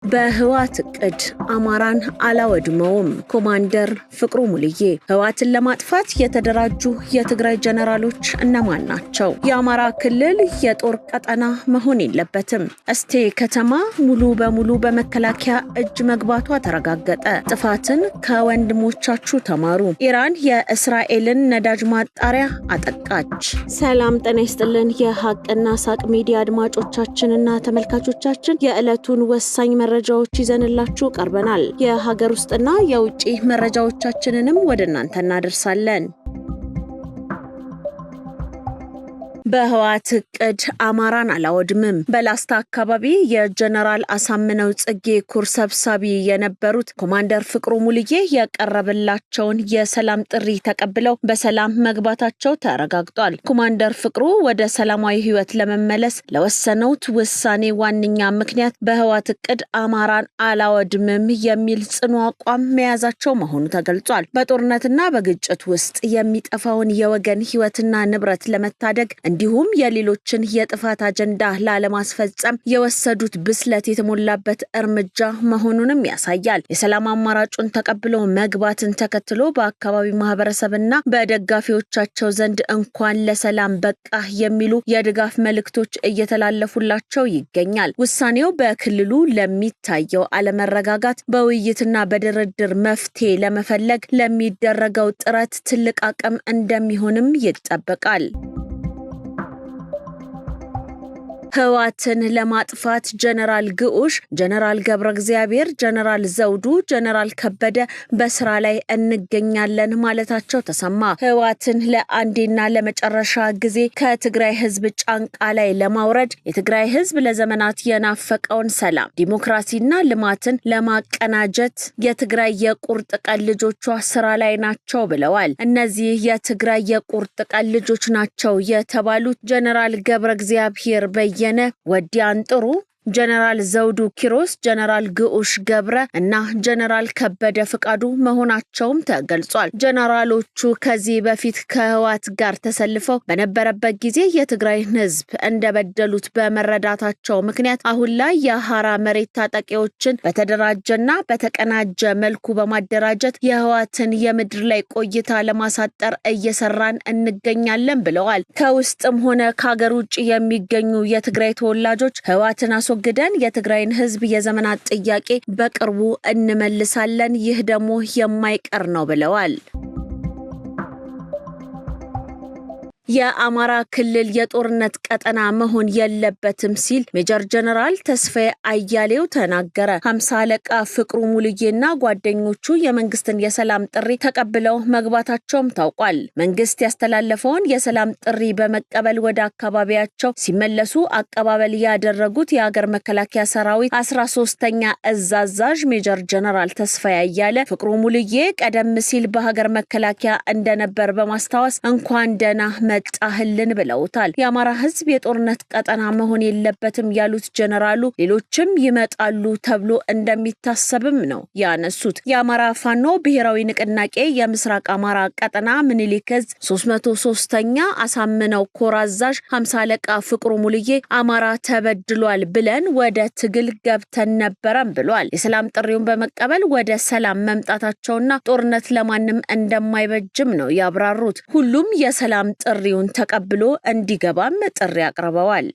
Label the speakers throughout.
Speaker 1: በህዋት ቅድ አማራን አላወድመውም ኮማንደር ፍቅሩ ሙልዬ ህዋትን ለማጥፋት የተደራጁ የትግራይ ጀነራሎች እነማን ናቸው? የአማራ ክልል የጦር ቀጠና መሆን የለበትም። እስቴ ከተማ ሙሉ በሙሉ በመከላከያ እጅ መግባቷ ተረጋገጠ። ጥፋትን ከወንድሞቻችሁ ተማሩ። ኢራን የእስራኤልን ነዳጅ ማጣሪያ አጠቃች። ሰላም ጤና ይስጥልን የሐቅና ሳቅ ሚዲያ አድማጮቻችንና ተመልካቾቻችን የዕለቱን ወሳኝ መረጃዎች ይዘንላችሁ ቀርበናል። የሀገር ውስጥና የውጪ መረጃዎቻችንንም ወደ እናንተ እናደርሳለን። በህዋት ቅድ አማራን አላወድምም። በላስታ አካባቢ የጀነራል አሳምነው ጽጌ ኩር ሰብሳቢ የነበሩት ኮማንደር ፍቅሩ ሙልዬ የቀረበላቸውን የሰላም ጥሪ ተቀብለው በሰላም መግባታቸው ተረጋግጧል። ኮማንደር ፍቅሩ ወደ ሰላማዊ ህይወት ለመመለስ ለወሰኑት ውሳኔ ዋነኛ ምክንያት በህዋት ቅድ አማራን አላወድምም የሚል ጽኑ አቋም መያዛቸው መሆኑ ተገልጿል። በጦርነትና በግጭት ውስጥ የሚጠፋውን የወገን ህይወትና ንብረት ለመታደግ እንዲሁም የሌሎችን የጥፋት አጀንዳ ላለማስፈጸም የወሰዱት ብስለት የተሞላበት እርምጃ መሆኑንም ያሳያል። የሰላም አማራጩን ተቀብሎ መግባትን ተከትሎ በአካባቢው ማህበረሰብና በደጋፊዎቻቸው ዘንድ እንኳን ለሰላም በቃ የሚሉ የድጋፍ መልእክቶች እየተላለፉላቸው ይገኛል። ውሳኔው በክልሉ ለሚታየው አለመረጋጋት በውይይትና በድርድር መፍትሄ ለመፈለግ ለሚደረገው ጥረት ትልቅ አቅም እንደሚሆንም ይጠበቃል። ህዋትን ለማጥፋት ጀነራል ግዑሽ፣ ጀነራል ገብረ እግዚአብሔር፣ ጀነራል ዘውዱ፣ ጀነራል ከበደ በስራ ላይ እንገኛለን ማለታቸው ተሰማ። ህዋትን ለአንዴና ለመጨረሻ ጊዜ ከትግራይ ህዝብ ጫንቃ ላይ ለማውረድ የትግራይ ህዝብ ለዘመናት የናፈቀውን ሰላም፣ ዲሞክራሲና ልማትን ለማቀናጀት የትግራይ የቁርጥ ቀን ልጆቿ ስራ ላይ ናቸው ብለዋል። እነዚህ የትግራይ የቁርጥ ቀን ልጆች ናቸው የተባሉት ጀነራል ገብረ እግዚአብሔር የነ ወዲያን ጥሩ፣ ጀነራል ዘውዱ ኪሮስ፣ ጀነራል ግዑሽ ገብረ እና ጀነራል ከበደ ፍቃዱ መሆናቸውም ተገልጿል። ጀነራሎቹ ከዚህ በፊት ከህዋት ጋር ተሰልፈው በነበረበት ጊዜ የትግራይ ህዝብ እንደበደሉት በመረዳታቸው ምክንያት አሁን ላይ የሐራ መሬት ታጣቂዎችን በተደራጀና በተቀናጀ መልኩ በማደራጀት የህዋትን የምድር ላይ ቆይታ ለማሳጠር እየሰራን እንገኛለን ብለዋል። ከውስጥም ሆነ ከሀገር ውጭ የሚገኙ የትግራይ ተወላጆች ህዋትን ግደን የትግራይን ህዝብ የዘመናት ጥያቄ በቅርቡ እንመልሳለን፣ ይህ ደግሞ የማይቀር ነው ብለዋል። የአማራ ክልል የጦርነት ቀጠና መሆን የለበትም ሲል ሜጀር ጀነራል ተስፋዬ አያሌው ተናገረ። 50 አለቃ ፍቅሩ ሙልዬና ጓደኞቹ የመንግስትን የሰላም ጥሪ ተቀብለው መግባታቸውም ታውቋል። መንግስት ያስተላለፈውን የሰላም ጥሪ በመቀበል ወደ አካባቢያቸው ሲመለሱ አቀባበል ያደረጉት የሀገር መከላከያ ሰራዊት 13ኛ እዝ አዛዥ ሜጀር ጀነራል ተስፋዬ አያሌው ፍቅሩ ሙልዬ ቀደም ሲል በሀገር መከላከያ እንደነበር በማስታወስ እንኳን ደህና መጣህልን ብለውታል። የአማራ ህዝብ የጦርነት ቀጠና መሆን የለበትም ያሉት ጀነራሉ ሌሎችም ይመጣሉ ተብሎ እንደሚታሰብም ነው ያነሱት። የአማራ ፋኖ ብሔራዊ ንቅናቄ የምስራቅ አማራ ቀጠና ምኒልክ ዕዝ 303ኛ አሳምነው ኮር አዛዥ 50 አለቃ ፍቅሩ ሙልዬ አማራ ተበድሏል ብለን ወደ ትግል ገብተን ነበረም ብሏል። የሰላም ጥሪውን በመቀበል ወደ ሰላም መምጣታቸውና ጦርነት ለማንም እንደማይበጅም ነው ያብራሩት። ሁሉም የሰላም ጥሪውን ተቀብሎ እንዲገባም ጥሪ አቅርበዋል።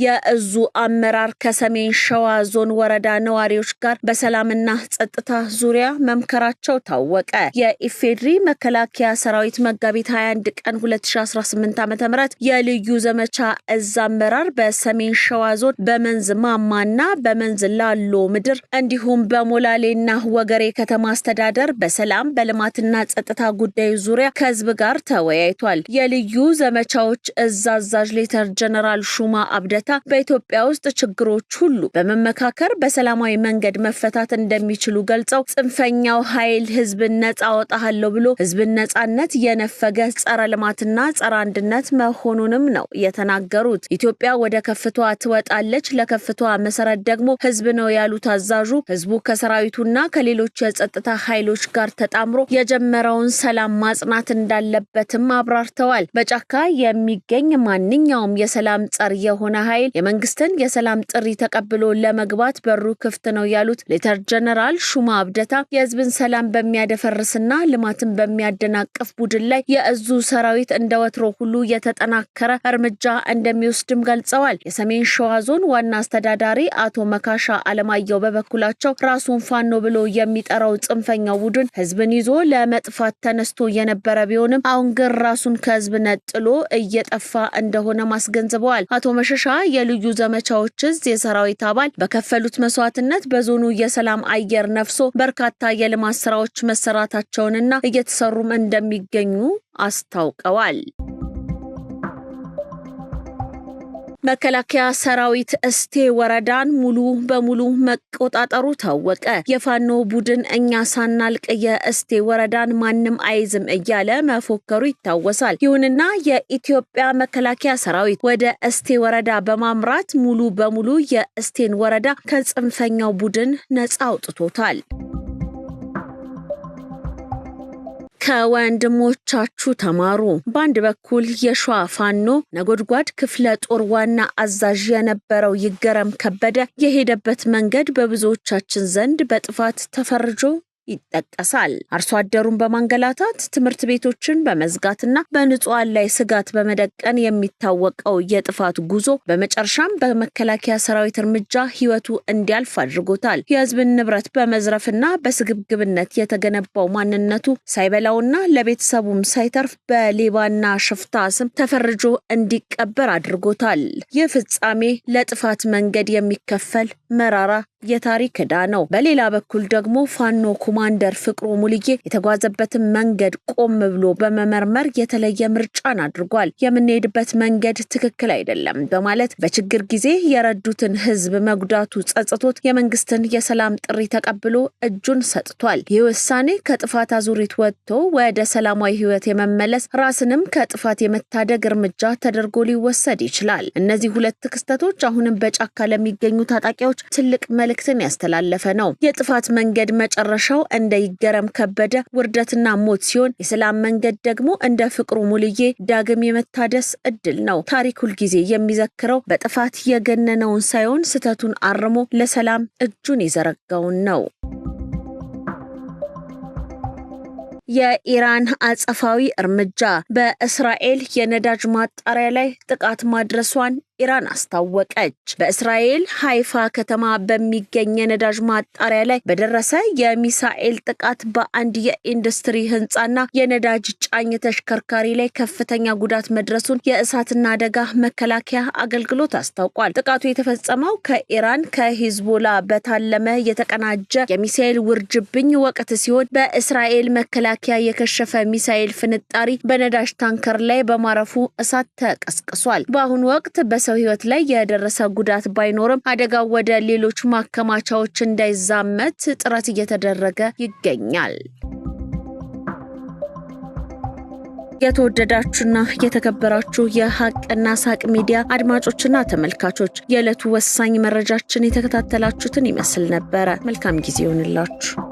Speaker 1: የእዙ አመራር ከሰሜን ሸዋ ዞን ወረዳ ነዋሪዎች ጋር በሰላምና ጸጥታ ዙሪያ መምከራቸው ታወቀ። የኢፌድሪ መከላከያ ሰራዊት መጋቢት 21 ቀን 2018 ዓ.ም የልዩ ዘመቻ እዝ አመራር በሰሜን ሸዋ ዞን በመንዝ ማማና በመንዝ ላሎ ምድር እንዲሁም በሞላሌና ወገሬ ከተማ አስተዳደር በሰላም በልማትና ጸጥታ ጉዳይ ዙሪያ ከህዝብ ጋር ተወያይቷል። የልዩ ዘመቻዎች እዝ አዛዥ ሌተር ጀነራል ሹማ አብደታ በኢትዮጵያ ውስጥ ችግሮች ሁሉ በመመካከር በሰላማዊ መንገድ መፈታት እንደሚችሉ ገልጸው ጽንፈኛው ኃይል ህዝብን ነፃ አወጣለሁ ብሎ ህዝብን ነፃነት የነፈገ ጸረ ልማትና ጸረ አንድነት መሆኑንም ነው የተናገሩት። ኢትዮጵያ ወደ ከፍታዋ ትወጣለች፣ ለከፍታዋ መሰረት ደግሞ ህዝብ ነው ያሉት አዛዡ ህዝቡ ከሰራዊቱና ከሌሎች የጸጥታ ኃይሎች ጋር ተጣምሮ የጀመረውን ሰላም ማጽናት እንዳለበትም አብራርተዋል። በጫካ የሚገኝ ማንኛውም የሰላም ጸር የሆነ ኃይል የመንግስትን የሰላም ጥሪ ተቀብሎ ለመግባት በሩ ክፍት ነው ያሉት ሌተር ጀነራል ሹማ አብደታ የህዝብን ሰላም በሚያደፈርስና ልማትን በሚያደናቅፍ ቡድን ላይ የእዙ ሰራዊት እንደወትሮ ሁሉ የተጠናከረ እርምጃ እንደሚወስድም ገልጸዋል። የሰሜን ሸዋ ዞን ዋና አስተዳዳሪ አቶ መካሻ አለማየሁ በበኩላቸው ራሱን ፋኖ ብሎ የሚጠራው ጽንፈኛው ቡድን ህዝብን ይዞ ለመጥፋት ተነስቶ የነበረ ቢሆንም አሁን ግን ራሱን ከህዝብ ነጥሎ እየጠፋ እንደሆነ ማስገንዝበዋል። አቶ መሸሻ የልዩ ዘመቻዎች የሰራዊት አባል በከፈሉት መስዋዕትነት በዞኑ የሰላም አየር ነፍሶ በርካታ የልማት ስራዎች መሰራታቸውንና እየተሰሩም እንደሚገኙ አስታውቀዋል። መከላከያ ሰራዊት እስቴ ወረዳን ሙሉ በሙሉ መቆጣጠሩ ታወቀ። የፋኖ ቡድን እኛ ሳናልቅ የእስቴ ወረዳን ማንም አይዝም እያለ መፎከሩ ይታወሳል። ይሁንና የኢትዮጵያ መከላከያ ሰራዊት ወደ እስቴ ወረዳ በማምራት ሙሉ በሙሉ የእስቴን ወረዳ ከጽንፈኛው ቡድን ነፃ አውጥቶታል። ከወንድሞቻችሁ ተማሩ። በአንድ በኩል የሸዋ ፋኖ ነጎድጓድ ክፍለ ጦር ዋና አዛዥ የነበረው ይገረም ከበደ የሄደበት መንገድ በብዙዎቻችን ዘንድ በጥፋት ተፈርጆ ይጠቀሳል። አርሶ አደሩን በማንገላታት ትምህርት ቤቶችን በመዝጋትና በንጹሃን ላይ ስጋት በመደቀን የሚታወቀው የጥፋት ጉዞ በመጨረሻም በመከላከያ ሰራዊት እርምጃ ህይወቱ እንዲያልፍ አድርጎታል። የህዝብን ንብረት በመዝረፍና በስግብግብነት የተገነባው ማንነቱ ሳይበላውና ለቤተሰቡም ሳይተርፍ በሌባና ሽፍታ ስም ተፈርጆ እንዲቀበር አድርጎታል። ይህ ፍጻሜ ለጥፋት መንገድ የሚከፈል መራራ የታሪክ ዕዳ ነው። በሌላ በኩል ደግሞ ፋኖ ኮማንደር ፍቅሩ ሙልዬ የተጓዘበትን መንገድ ቆም ብሎ በመመርመር የተለየ ምርጫን አድርጓል። የምንሄድበት መንገድ ትክክል አይደለም በማለት በችግር ጊዜ የረዱትን ህዝብ መጉዳቱ ጸጽቶት የመንግስትን የሰላም ጥሪ ተቀብሎ እጁን ሰጥቷል። ይህ ውሳኔ ከጥፋት አዙሪት ወጥቶ ወደ ሰላማዊ ህይወት የመመለስ ራስንም ከጥፋት የመታደግ እርምጃ ተደርጎ ሊወሰድ ይችላል። እነዚህ ሁለት ክስተቶች አሁንም በጫካ ለሚገኙ ታጣቂዎች ትልቅ መልእክትን ያስተላለፈ ነው። የጥፋት መንገድ መጨረሻው እንደ ይገረም ከበደ ውርደትና ሞት ሲሆን የሰላም መንገድ ደግሞ እንደ ፍቅሩ ሙልዬ ዳግም የመታደስ እድል ነው። ታሪክ ሁል ጊዜ የሚዘክረው በጥፋት የገነነውን ሳይሆን ስተቱን አርሞ ለሰላም እጁን የዘረጋውን ነው። የኢራን አጸፋዊ እርምጃ በእስራኤል የነዳጅ ማጣሪያ ላይ ጥቃት ማድረሷን ኢራን አስታወቀች። በእስራኤል ሃይፋ ከተማ በሚገኝ የነዳጅ ማጣሪያ ላይ በደረሰ የሚሳኤል ጥቃት በአንድ የኢንዱስትሪ ህንጻና የነዳጅ ጫኝ ተሽከርካሪ ላይ ከፍተኛ ጉዳት መድረሱን የእሳትና አደጋ መከላከያ አገልግሎት አስታውቋል። ጥቃቱ የተፈጸመው ከኢራን ከሂዝቦላ በታለመ የተቀናጀ የሚሳኤል ውርጅብኝ ወቅት ሲሆን በእስራኤል መከላከያ የከሸፈ ሚሳኤል ፍንጣሪ በነዳጅ ታንከር ላይ በማረፉ እሳት ተቀስቅሷል። በአሁኑ ወቅት በሰው ህይወት ላይ የደረሰ ጉዳት ባይኖርም አደጋው ወደ ሌሎች ማከማቻዎች እንዳይዛመት ጥረት እየተደረገ ይገኛል። የተወደዳችሁና የተከበራችሁ የሐቅና ሳቅ ሚዲያ አድማጮችና ተመልካቾች የዕለቱ ወሳኝ መረጃችን የተከታተላችሁትን ይመስል ነበር። መልካም ጊዜ ይሁንላችሁ።